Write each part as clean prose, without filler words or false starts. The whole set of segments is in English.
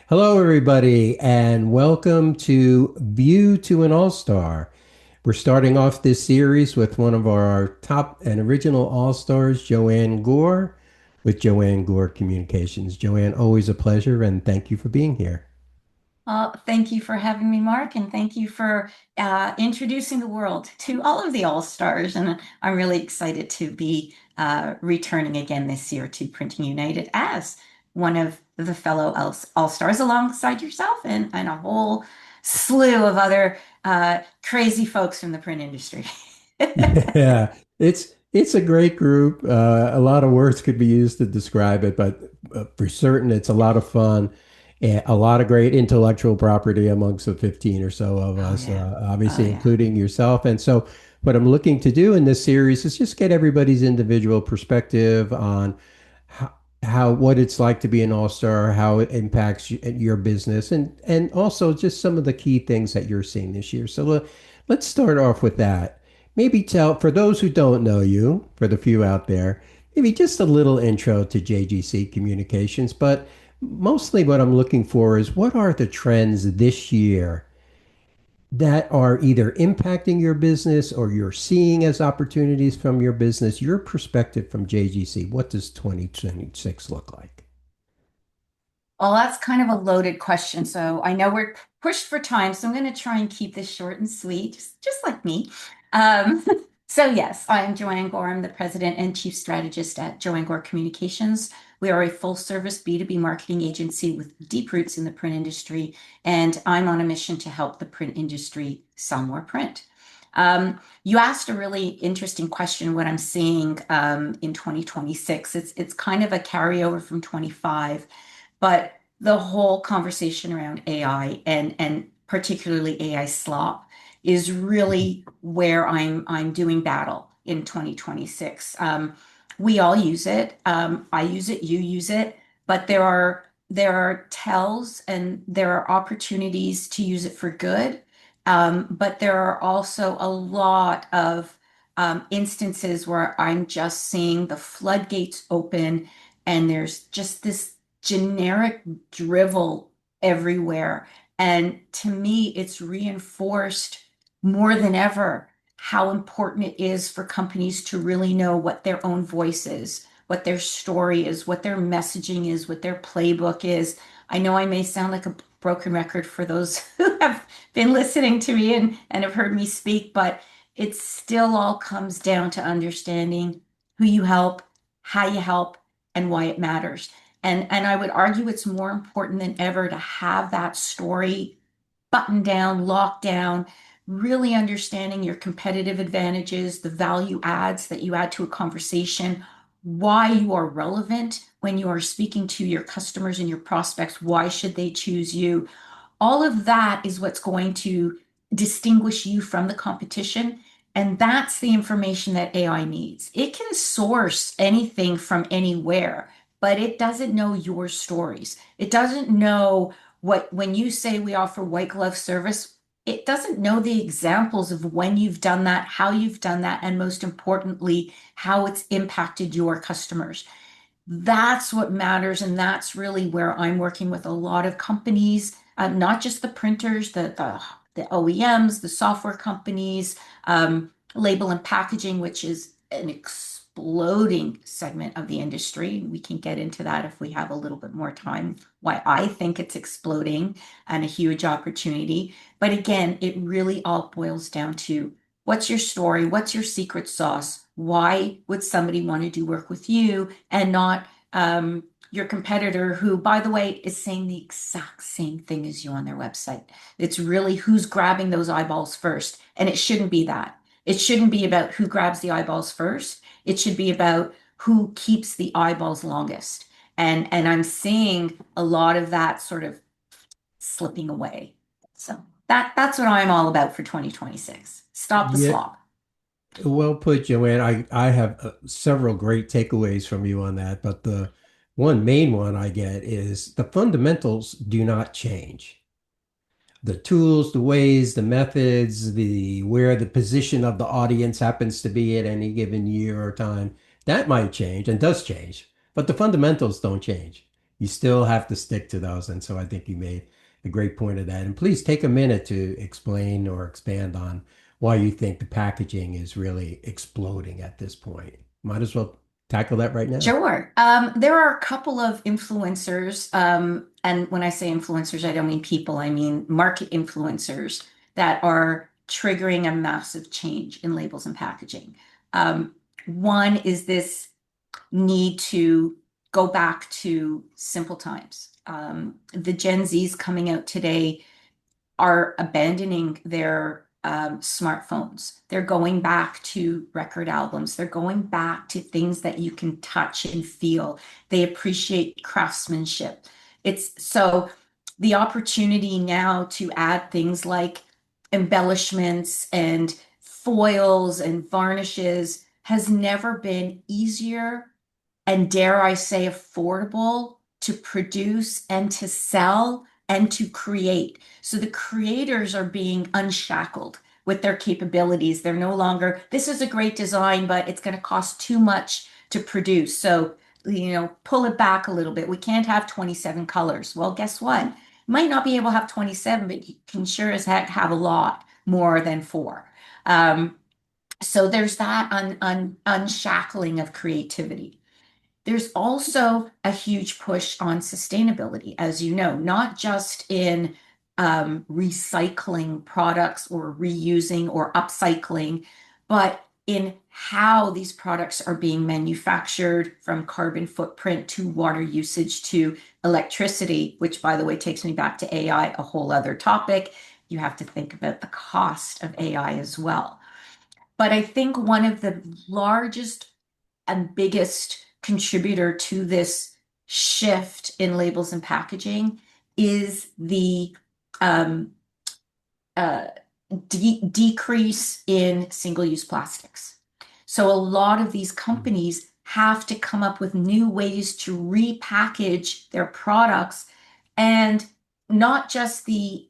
Hello, everybody, and welcome to View to an All-Star. We're starting off this series with one of our top and original All-Stars, Joanne Gore, with Joanne Gore Communications. Joanne, always a pleasure, and thank you for being here. Thank you for having me, Mark, and thank you for introducing the world to all of the All-Stars. And I'm really excited to be returning again this year to Printing United as one of the fellow All-Stars alongside yourself and a whole slew of other crazy folks from the print industry. Yeah, it's a great group. A lot of words could be used to describe it, but for certain, it's a lot of fun and a lot of great intellectual property amongst the 15 or so of Oh us, yeah. Oh obviously yeah. including yourself. And so, what I'm looking to do in this series is just get everybody's individual perspective on how, how what it's like to be an all-star, how it impacts your business, and also just some of the key things that you're seeing this year. So let's start off with that. Maybe tell, for those who don't know you, for the few out there, maybe just a little intro to JGC Communications. But mostly what I'm looking for is what are the trends this year that are either impacting your business or you're seeing as opportunities from your business, your perspective from JGC. What does 2026 look like? Well, that's kind of a loaded question. So I know we're pushed for time, so I'm going to try and keep this short and sweet, just like me. Um, so yes, I'm Joanne Gore. I'm the president and chief strategist at Joanne Gore Communications. We are a full service B2B marketing agency with deep roots in the print industry, and I'm on a mission to help the print industry sell more print. You asked a really interesting question, what I'm seeing in 2026. It's kind of a carryover from 25. But the whole conversation around AI and particularly AI slop is really where I'm doing battle in 2026. We all use it. I use it, you use it, but there are tells and there are opportunities to use it for good. But there are also a lot of instances where I'm just seeing the floodgates open and there's just this generic drivel everywhere. And to me, it's reinforced more than ever how important it is for companies to really know what their own voice is, what their story is, what their messaging is, what their playbook is. I know I may sound like a broken record for those who have been listening to me and have heard me speak, but it still all comes down to understanding who you help, how you help, and why it matters. And I would argue it's more important than ever to have that story buttoned down, locked down, really understanding your competitive advantages, the value adds that you add to a conversation, why you are relevant when you are speaking to your customers and your prospects, why should they choose you? All of that is what's going to distinguish you from the competition. And that's the information that AI needs. It can source anything from anywhere, but it doesn't know your stories. It doesn't know what, when you say we offer white glove service, it doesn't know the examples of when you've done that, how you've done that, and most importantly, how it's impacted your customers. That's what matters. And that's really where I'm working with a lot of companies, not just the printers, the OEMs, the software companies, label and packaging, which is an exploding segment of the industry. We can get into that if we have a little bit more time, why I think it's exploding and a huge opportunity. But again, it really all boils down to what's your story? What's your secret sauce? Why would somebody want to do work with you and not your competitor, who, by the way, is saying the exact same thing as you on their website? It's really who's grabbing those eyeballs first. And it shouldn't be that. It shouldn't be about who grabs the eyeballs first. It should be about who keeps the eyeballs longest. And I'm seeing a lot of that sort of slipping away. So that's what I'm all about for 2026. Stop the Yeah, slop. well put, Joanne. I have several great takeaways from you on that, but the one main one I get is the fundamentals do not change. The tools, the ways, the methods, the where the position of the audience happens to be at any given year or time, that might change and does change, but the fundamentals don't change. you still have to stick to those. And so I think you made a great point of that. And please take a minute to explain or expand on why you think the packaging is really exploding at this point. Might as well tackle that right now. Sure. There are a couple of influencers, and when I say influencers, I don't mean people, I mean market influencers that are triggering a massive change in labels and packaging. One is this need to go back to simple times. The Gen Zs coming out today are abandoning their smartphones. They're going back to record albums. They're going back to things that you can touch and feel. They appreciate craftsmanship. It's so the opportunity now to add things like embellishments and foils and varnishes has never been easier and, dare I say, affordable to produce and to sell and to create. So the creators are being unshackled with their capabilities. They're no longer, this is a great design, but it's going to cost too much to produce. So, pull it back a little bit. We can't have 27 colors. Well, guess what? You might not be able to have 27, but you can sure as heck have a lot more than four. So there's that unshackling of creativity. There's also a huge push on sustainability, as you know, not just in recycling products or reusing or upcycling, but in how these products are being manufactured, from carbon footprint to water usage to electricity, which, by the way, takes me back to AI, a whole other topic. You have to think about the cost of AI as well. But I think one of the largest and biggest contributor to this shift in labels and packaging is the um, uh, decrease in single-use plastics. So a lot of these companies have to come up with new ways to repackage their products, and not just the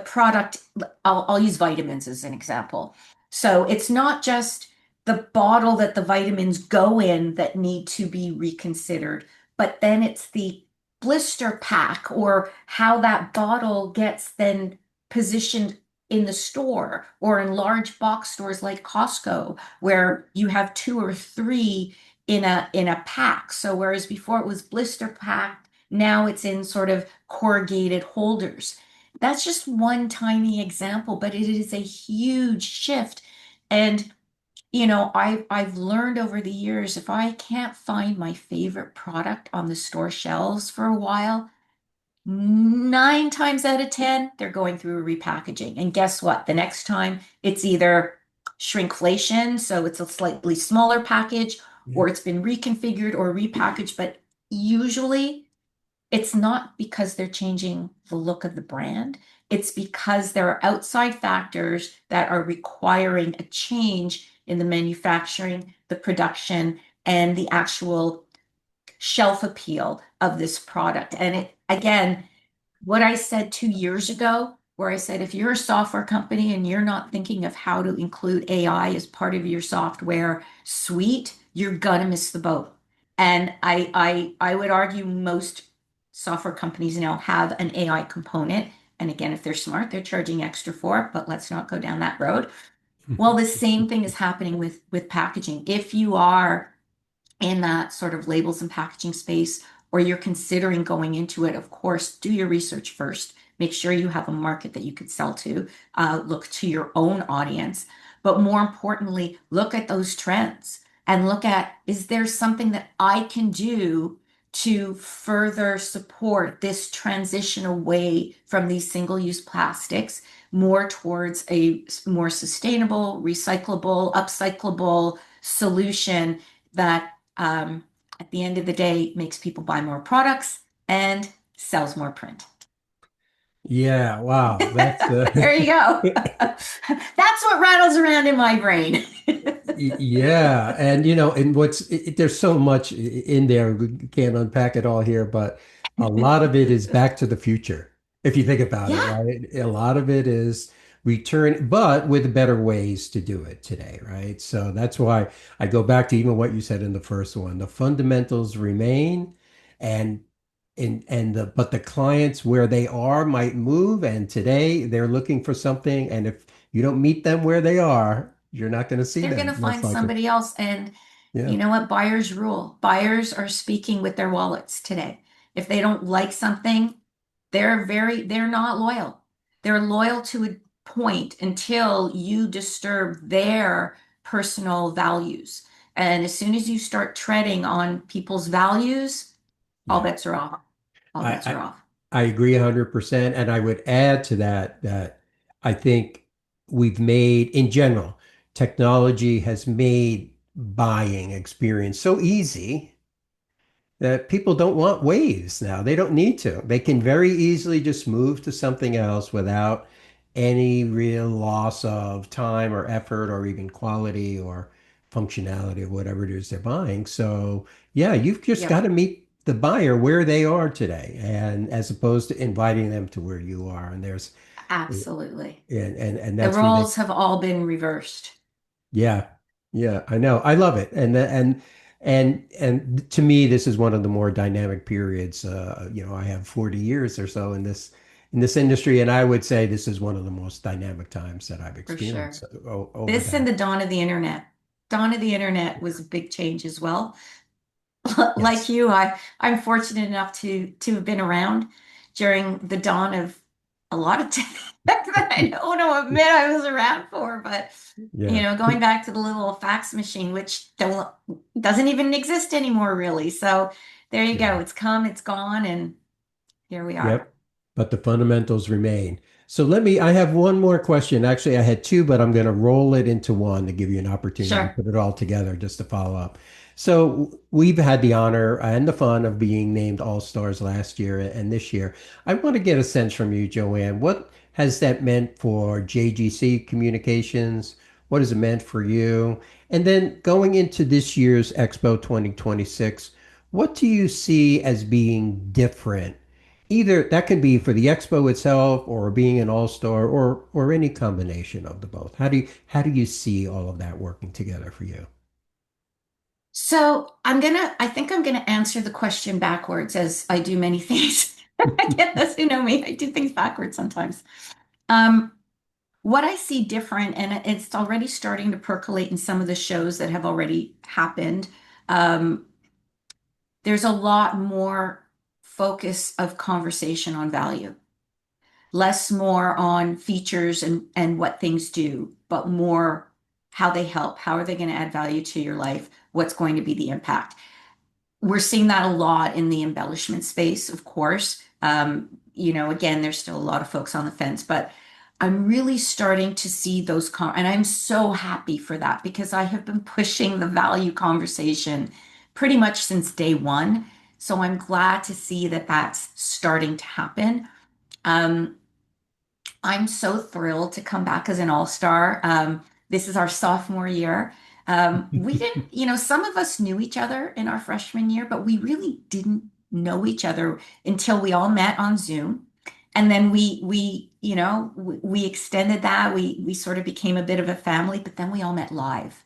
product. I'll use vitamins as an example. So it's not just the bottle that the vitamins go in that need to be reconsidered, but then it's the blister pack or how that bottle gets then positioned in the store or in large box stores like Costco, where you have two or three in a pack. So whereas before it was blister packed, now it's in sort of corrugated holders. That's just one tiny example, but it is a huge shift. And I've learned over the years, if I can't find my favorite product on the store shelves for a while, 9 times out of 10, they're going through a repackaging. And guess what? The next time it's either shrinkflation, so it's a slightly smaller package, Yeah. or it's been reconfigured or repackaged. But usually it's not because they're changing the look of the brand. It's because there are outside factors that are requiring a change in the manufacturing, the production, and the actual shelf appeal of this product. And it, again, what I said 2 years ago, where I said, if you're a software company and you're not thinking of how to include AI as part of your software suite, you're gonna miss the boat. And I would argue most software companies now have an AI component. And again, if they're smart, they're charging extra for it, but let's not go down that road. Well, the same thing is happening with packaging. If you are in that sort of labels and packaging space, or you're considering going into it, of course, do your research first. Make sure you have a market that you could sell to. Look to your own audience. But more importantly, look at those trends and look at, is there something that I can do to further support this transition away from these single-use plastics, more towards a more sustainable, recyclable, upcyclable solution that at the end of the day makes people buy more products and sells more print. Yeah, wow. That's There you go. That's what rattles around in my brain. Yeah, and and there's so much in there. We can't unpack it all here, but a lot of it is Back to the Future. If you think about it, Yeah. right? A lot of it is return, but with better ways to do it today, right? So that's why I go back to even what you said in the first one. The fundamentals remain, and and the but the clients where they are might move, and today they're looking for something, and if you don't meet them where they are, you're not going to see They're going them to most find likely. somebody else. And Yeah. you know what? Buyers rule. Buyers are speaking with their wallets today. If they don't like something, they're not loyal. They're loyal to a point until you disturb their personal values. And as soon as you start treading on people's values, all Yeah. bets are off. All I, bets are I off. I agree 100%. And I would add to that that I think we've made, in general, technology has made buying experience so easy that people don't want waves now. They don't need to. They can very easily just move to something else without any real loss of time or effort or even quality or functionality of whatever it is they're buying. So, yeah, you've just got Yep, to meet the buyer where they are today, and as opposed to inviting them to where you are. And there's absolutely. and The that's roles ridiculous. have all been reversed. Yeah. Yeah, I know. I love it. And to me, this is one of the more dynamic periods. I have 40 years or so in this industry, and I would say this is one of the most dynamic times that I've For experienced sure. over This and that. the dawn of the internet. Dawn of the internet was a big change as well. Like Yes. you, I'm fortunate enough to have been around during the dawn of a lot of tech that I don't admit I was around for, but Yeah. going back to the little fax machine, which doesn't even exist anymore, really. So there you go. Yeah. It's come, it's gone, and here we are. Yep. But the fundamentals remain. So I have one more question. Actually, I had two, but I'm going to roll it into one to give you an opportunity to Sure. put it all together just to follow up. So we've had the honor and the fun of being named All-Stars last year and this year. I want to get a sense from you, Joanne. What has that meant for JGC Communications? What has it meant for you? And then going into this year's Expo 2026, what do you see as being different? Either that can be for the expo itself or being an all-star or any combination of the both. How do you see all of that working together for you? So I think I'm gonna answer the question backwards as I do many things. I get those who know me. I do things backwards sometimes. Um, what I see different, and it's already starting to percolate in some of the shows that have already happened. Um, there's a lot more focus of conversation on value, less more on features and what things do, but more how they help. How are they going to add value to your life? What's going to be the impact? We're seeing that a lot in the embellishment space, of course. Again, there's still a lot of folks on the fence, but I'm really starting to see and I'm so happy for that because I have been pushing the value conversation pretty much since day one. So I'm glad to see that that's starting to happen. Um, I'm so thrilled to come back as an all-star. This is our sophomore year. We didn't, some of us knew each other in our freshman year, but we really didn't know each other until we all met on Zoom. And then we extended that. We sort of became a bit of a family, but then we all met live.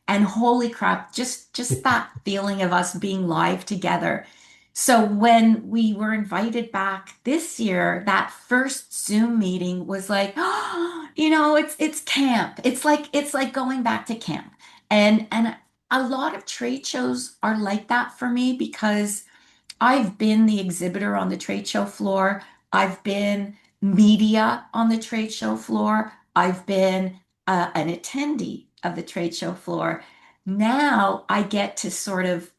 And holy crap, just that feeling of us being live together. So when we were invited back this year, that first Zoom meeting was like, oh, it's camp. It's like going back to camp. And a lot of trade shows are like that for me because I've been the exhibitor on the trade show floor. I've been media on the trade show floor. I've been an attendee of the trade show floor. Now I get to sort of,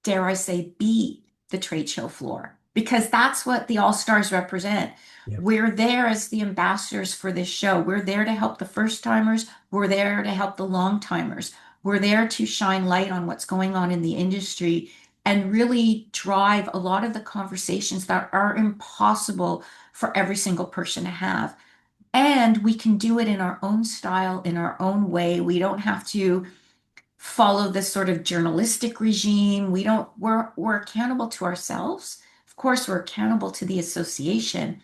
dare I say, be the trade show floor because that's what the All Stars represent. Yep. We're there as the ambassadors for this show. We're there to help the first timers. We're there to help the long timers. We're there to shine light on what's going on in the industry and really drive a lot of the conversations that are impossible for every single person to have. And we can do it in our own style, in our own way. We don't have to follow this sort of journalistic regime. We're accountable to ourselves. Of course, we're accountable to the association,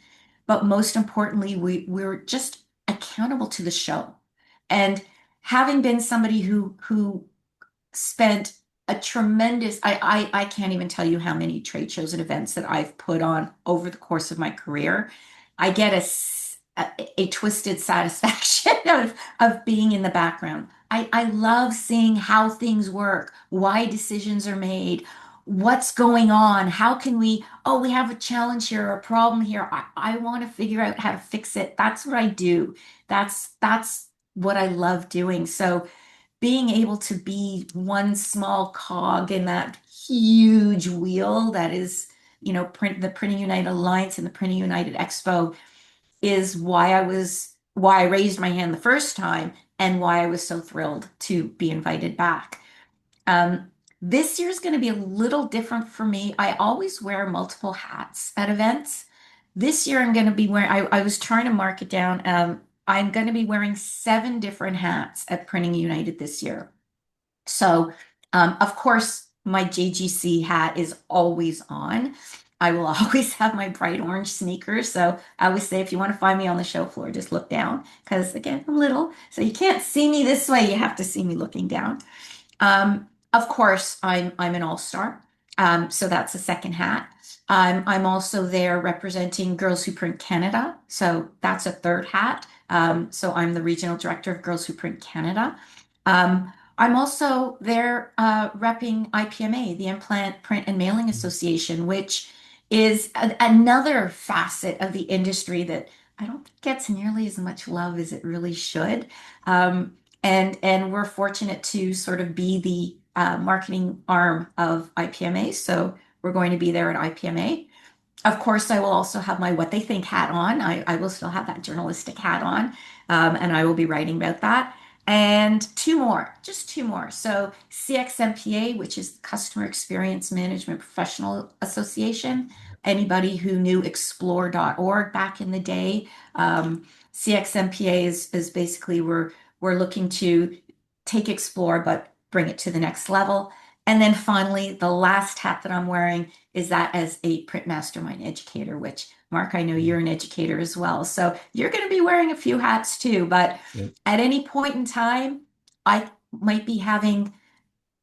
but most importantly, we're just accountable to the show. And having been somebody who spent a tremendous, I can't even tell you how many trade shows and events that I've put on over the course of my career. I get a twisted satisfaction of being in the background. I love seeing how things work, why decisions are made, what's going on, how can we, oh, we have a challenge here, a problem here. I want to figure out how to fix it. That's what I do. That's what I love doing. So being able to be one small cog in that huge wheel that is, the Printing United Alliance and the Printing United Expo is why I raised my hand the first time and why I was so thrilled to be invited back. Um, this year is going to be a little different for me. I always wear multiple hats at events. This year I'm going to be wearing, I was trying to mark it down. I'm going to be wearing 7 different hats at Printing United this year. So, of course, my JGC hat is always on. I will always have my bright orange sneakers. So I always say, if you want to find me on the show floor, just look down. Because again, I'm little, so you can't see me this way. You have to see me looking down. Of course, I'm an all-star. So that's a second hat. I'm also there representing Girls Who Print Canada. So that's a third hat. So I'm the regional director of Girls Who Print Canada. I'm also there repping IPMA, the Implant Print and Mailing Association, which is another facet of the industry that I don't think gets nearly as much love as it really should. Um, and we're fortunate to sort of be the marketing arm of IPMA. So we're going to be there at IPMA. Of course, I will also have my What They Think hat on. I will still have that journalistic hat on, and I will be writing about that. And two more, just two more. So CXMPA, which is Customer Experience Management Professional Association. Anybody who knew explore.org back in the day, CXMPA is basically we're looking to take Explore, but bring it to the next level. And then finally, the last hat that I'm wearing is that as a print mastermind educator, which Mark, I know you're an educator as well. So you're going to be wearing a few hats too, but Yep. at any point in time, I might be having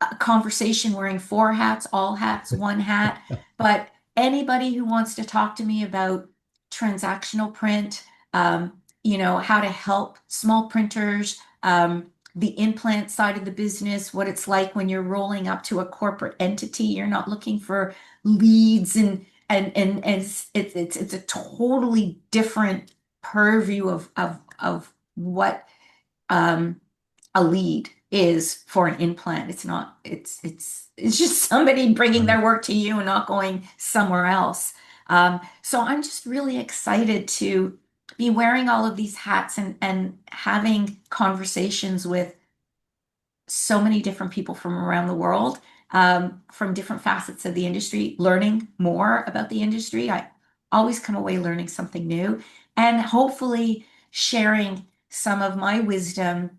a conversation wearing 4 hats, all hats, one hat. But anybody who wants to talk to me about transactional print, how to help small printers, the implant side of the business, what it's like when you're rolling up to a corporate entity, you're not looking for leads and it's a totally different purview of what um, a lead is for an implant. It's not, it's just somebody bringing Right. their work to you and not going somewhere else. So I'm just really excited to be wearing all of these hats and having conversations with so many different people from around the world, from different facets of the industry, learning more about the industry. I always come away learning something new and hopefully sharing some of my wisdom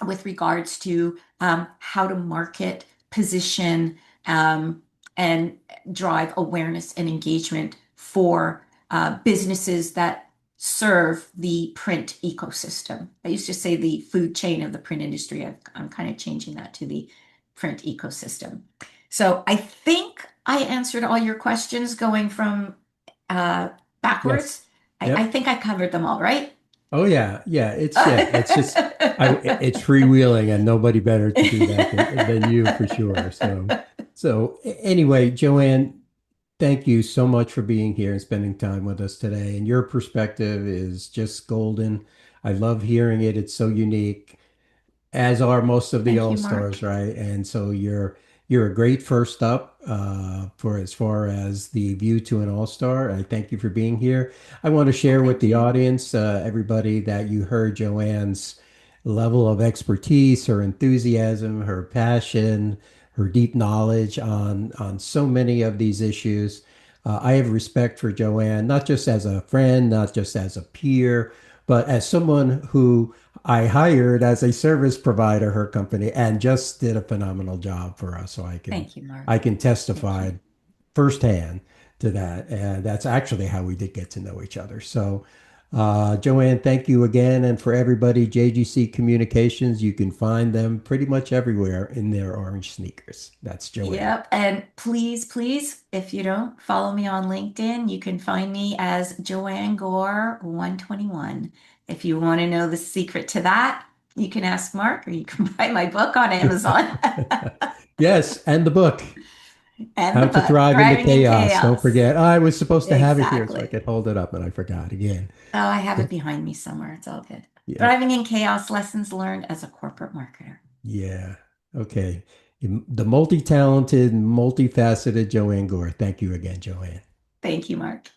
with regards to how to market, position, and drive awareness and engagement for businesses that serve the print ecosystem. I used to say the food chain of the print industry. I'm kind of changing that to the print ecosystem. So I think I answered all your questions going from uh, Yes. backwards. I Yep. think I covered them all, right? Oh yeah, yeah. It's just it's freewheeling, and nobody better to do that than you for sure. Anyway, Joanne, thank you so much for being here and spending time with us today. And your perspective is just golden. I love hearing it. It's so unique, as are most of the Thank all you, Mark. stars, right? And so you're a great first up for as far as the view to an all star. I thank you for being here. I want to Well, share with thank the you. audience, everybody, that you heard Joanne's level of expertise, her enthusiasm, her passion, her deep knowledge on so many of these issues. I have respect for Joanne, not just as a friend, not just as a peer, but as someone who I hired as a service provider, her company, and just did a phenomenal job for us. So Thank you, I Mark. can Thank testify you. firsthand to that. And that's actually how we did get to know each other. So Joanne, thank you again. And for everybody, JGC Communications, you can find them pretty much everywhere in their orange sneakers. That's Joanne. Yep. And please, please, if you don't follow me on LinkedIn, you can find me as Joanne Gore 121. If you want to know the secret to that, you can ask Mark or you can buy my book on Amazon. Yes, and the book, And How the to book, Thrive in the Thriving in Chaos. Don't Chaos. forget, I was supposed to have it here so I Exactly. could hold it up, and I forgot again. Oh, I have it behind me somewhere. It's all good. Yep. Thriving in Chaos, Lessons Learned as a Corporate Marketer. Yeah. Okay. The multi-talented, multifaceted Joanne Gore. Thank you again, Joanne. Thank you, Mark.